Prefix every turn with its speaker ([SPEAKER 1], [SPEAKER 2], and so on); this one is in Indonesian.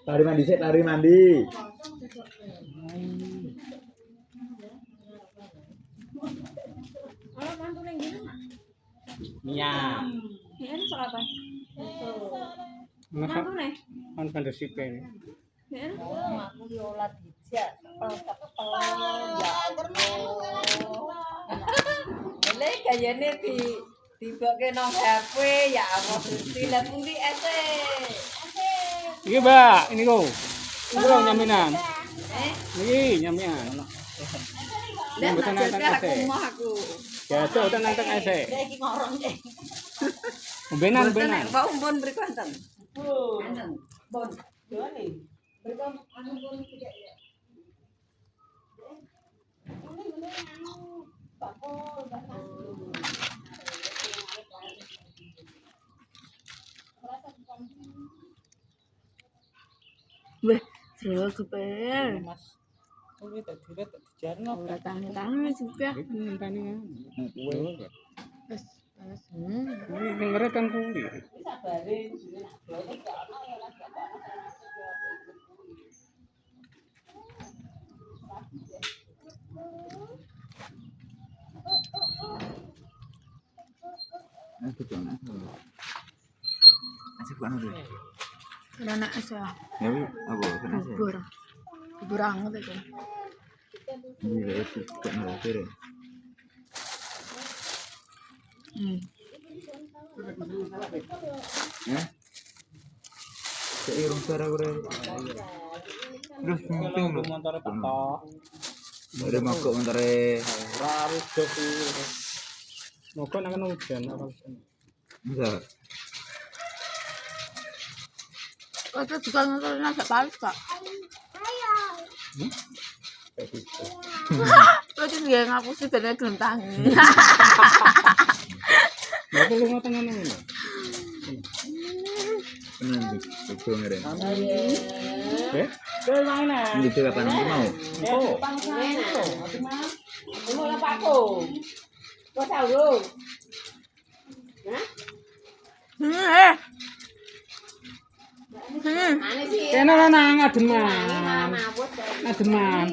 [SPEAKER 1] Lari mandi sih, lari mandi. Iya.
[SPEAKER 2] Ini soal apa?
[SPEAKER 3] Masa kan fantasi kan.
[SPEAKER 4] Aku diolah dijak, kepel ya. Ini kayaknya tiba-tiba nang HP ya apa sih lah pundi ese.
[SPEAKER 3] Iki, Mbak, ini kok. Ini kok nyaminan. Iki nyaminan.
[SPEAKER 4] Lah aku mah aku.
[SPEAKER 3] Jatuh tenan teng ese.
[SPEAKER 4] Iki ngorong deh.
[SPEAKER 3] Benan.
[SPEAKER 4] Pak umpun beri konten. Enten. Bon. Yo nih. Beri anu bon tidak ya. Ini anu Pak Pol
[SPEAKER 2] Weh, seru kepen.
[SPEAKER 3] Mas. Oh, iki tak dire tak dijarno.
[SPEAKER 2] Ora tangan juga.
[SPEAKER 3] Ngenteni kowe.
[SPEAKER 2] Wes.
[SPEAKER 3] Ini ngeret kan kuwi.
[SPEAKER 4] sabarin.
[SPEAKER 1] Asik banget.
[SPEAKER 2] Karena asa
[SPEAKER 1] Ya wi, apa kena sih?
[SPEAKER 2] bubur anget itu.
[SPEAKER 1] Iya, itu kok nggak Ya? Saya irung suara gue. Terus penting lu.
[SPEAKER 3] Motor petok.
[SPEAKER 1] Dari makok mentare.
[SPEAKER 3] Ora harus dosi. Moga nang hujan apa hujan.
[SPEAKER 1] Bisa.
[SPEAKER 2] Itu juga nonton agak balik kak. Itu dia ngaku sih bener gentangi.
[SPEAKER 3] Lha lu ngoten ngono.
[SPEAKER 1] Penanti, itu ngere.
[SPEAKER 3] Eh? Kowe mana?
[SPEAKER 1] Ini juga kapan mau?
[SPEAKER 3] Oh.
[SPEAKER 4] Ini mau apa aku? Kau tahu lu? Mana sih?
[SPEAKER 3] Kene ana ngademan.
[SPEAKER 4] Mabut.
[SPEAKER 3] Ngademan.